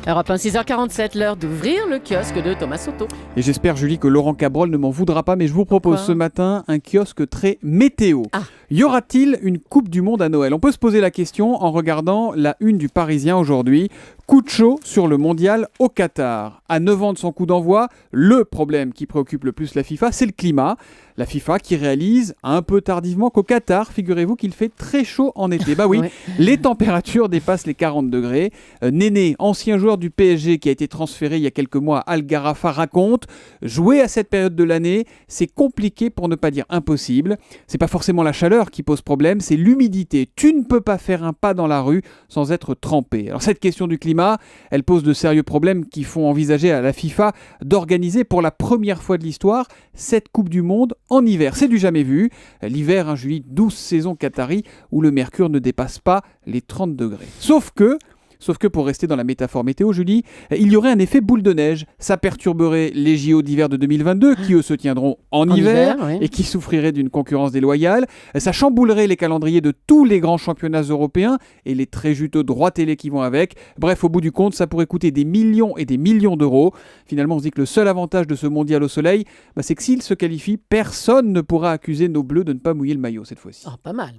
Europe 1, 6h47, l'heure d'ouvrir le kiosque de Thomas Soto. Et j'espère, Julie, que Laurent Cabrol ne m'en voudra pas, mais je vous propose ce matin un kiosque très météo. Y aura-t-il une Coupe du Monde à Noël ? On peut se poser la question en regardant la une du Parisien aujourd'hui. Coup de chaud sur le mondial au Qatar. À 9 ans de son coup d'envoi, le problème qui préoccupe le plus la FIFA, c'est le climat. La FIFA qui réalise un peu tardivement qu'au Qatar, figurez-vous qu'il fait très chaud en été. Bah oui, Ouais. Les températures dépassent les 40 degrés. Néné, ancien joueur du PSG qui a été transféré il y a quelques mois à Al Gharafa, raconte « Jouer à cette période de l'année, c'est compliqué pour ne pas dire impossible. C'est pas forcément la chaleur qui pose problème, c'est l'humidité. Tu ne peux pas faire un pas dans la rue sans être trempé. » Alors cette question du climat, elle pose de sérieux problèmes qui font envisager à la FIFA d'organiser pour la première fois de l'histoire cette Coupe du Monde en hiver. C'est du jamais vu. L'hiver, Julie, 12 saisons qatari où le mercure ne dépasse pas les 30 degrés. Sauf que pour rester dans la métaphore météo, Julie, il y aurait un effet boule de neige. Ça perturberait les JO d'hiver de 2022, qui eux se tiendront en hiver, oui. et qui souffriraient d'une concurrence déloyale. Ça chamboulerait les calendriers de tous les grands championnats européens et les très juteux droits télé qui vont avec. Bref, au bout du compte, ça pourrait coûter des millions et des millions d'euros. Finalement, on se dit que le seul avantage de ce mondial au soleil, c'est que s'il se qualifie, personne ne pourra accuser nos bleus de ne pas mouiller le maillot cette fois-ci. Oh, pas mal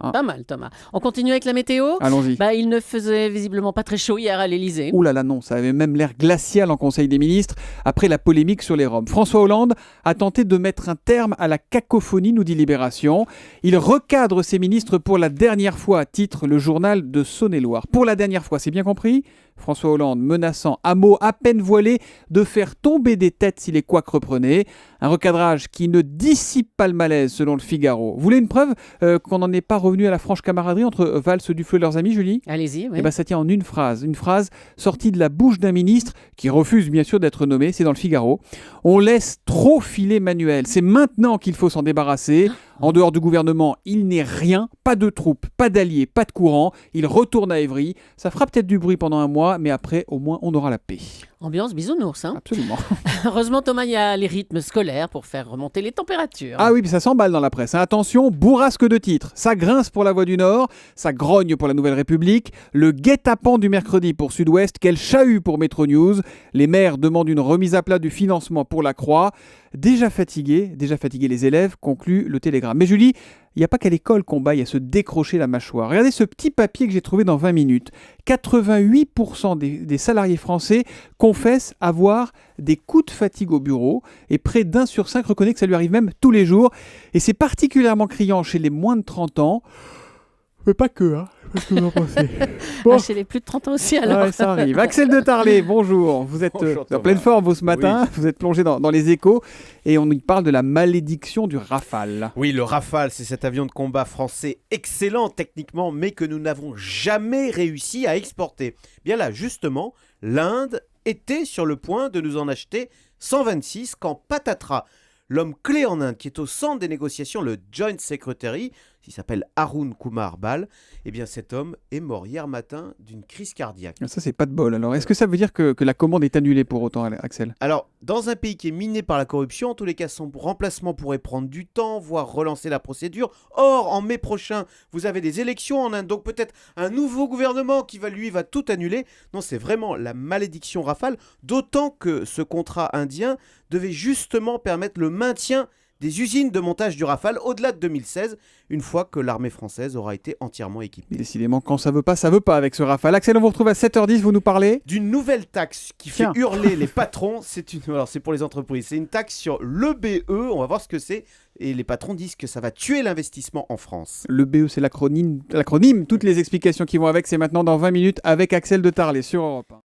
Thomas. On continue avec la météo. Allons-y. Il ne faisait visiblement pas très chaud hier à l'Elysée. Ouh là là non, ça avait même l'air glacial en Conseil des ministres après la polémique sur les Roms. François Hollande a tenté de mettre un terme à la cacophonie, nous dit Libération. Il recadre ses ministres pour la dernière fois, titre le journal de Saône-et-Loire. Pour la dernière fois, c'est bien compris ? François Hollande menaçant à mots à peine voilés de faire tomber des têtes si les couacs reprenaient. Un recadrage qui ne dissipe pas le malaise selon le Figaro. Vous voulez une preuve qu'on n'en est pas revenu à la franche camaraderie entre Valls, Duflot et leurs amis, Julie ? Allez-y, oui. Ça tient en une phrase sortie de la bouche d'un ministre qui refuse bien sûr d'être nommé, c'est dans le Figaro. On laisse trop filer Manuel, c'est maintenant qu'il faut s'en débarrasser. En dehors du gouvernement, il n'est rien, pas de troupes, pas d'alliés, pas de courant. Il retourne à Évry. Ça fera peut-être du bruit pendant un mois, mais après, au moins, on aura la paix. Ambiance bisounours, hein. Absolument. Heureusement, Thomas, il y a les rythmes scolaires pour faire remonter les températures. Ah oui, puis ça s'emballe dans la presse. Attention, bourrasque de titres. Ça grince pour la Voix du Nord, ça grogne pour la Nouvelle République. Le guet-apens du mercredi pour Sud-Ouest, quel chahut pour Métro News. Les maires demandent une remise à plat du financement pour la Croix. Déjà fatigués les élèves, conclut le Télégramme. Mais Julie, il n'y a pas qu'à l'école qu'on baille à se décrocher la mâchoire. Regardez ce petit papier que j'ai trouvé dans 20 minutes. 88% des salariés français confessent avoir des coups de fatigue au bureau et près d'1 sur 5 reconnaît que ça lui arrive même tous les jours. Et c'est particulièrement criant chez les moins de 30 ans. Mais pas que, hein. Qu'est-ce que vous en pensez ? Bon. Chez les plus de 30 ans aussi, alors. Ouais, ça arrive. Axel de Tarlet, bonjour. Vous êtes en pleine forme, vous, ce matin. Oui. Vous êtes plongé dans les Échos et on y parle de la malédiction du Rafale. Oui, le Rafale, c'est cet avion de combat français excellent techniquement, mais que nous n'avons jamais réussi à exporter. Bien là, justement, l'Inde était sur le point de nous en acheter 126 quand patatras. L'homme clé en Inde qui est au centre des négociations, le Joint Secretary, qui s'appelle Arun Kumar Bal, eh bien cet homme est mort hier matin d'une crise cardiaque. Ça, c'est pas de bol. Alors, est-ce que ça veut dire que la commande est annulée pour autant, Axel ? Alors, dans un pays qui est miné par la corruption, en tous les cas, son remplacement pourrait prendre du temps, voire relancer la procédure. Or, en mai prochain, vous avez des élections en Inde, donc peut-être un nouveau gouvernement qui va tout annuler. Non, c'est vraiment la malédiction Rafale, d'autant que ce contrat indien devait justement permettre le maintien des usines de montage du Rafale au-delà de 2016, une fois que l'armée française aura été entièrement équipée. Décidément, quand ça veut pas avec ce Rafale. Axel, on vous retrouve à 7h10, vous nous parlez d'une nouvelle taxe qui fait hurler les patrons. Alors, c'est pour les entreprises, c'est une taxe sur l'EBE, on va voir ce que c'est. Et les patrons disent que ça va tuer l'investissement en France. L'EBE, c'est l'acronyme. Toutes les explications qui vont avec, c'est maintenant dans 20 minutes avec Axel de Tarlet sur Europe 1.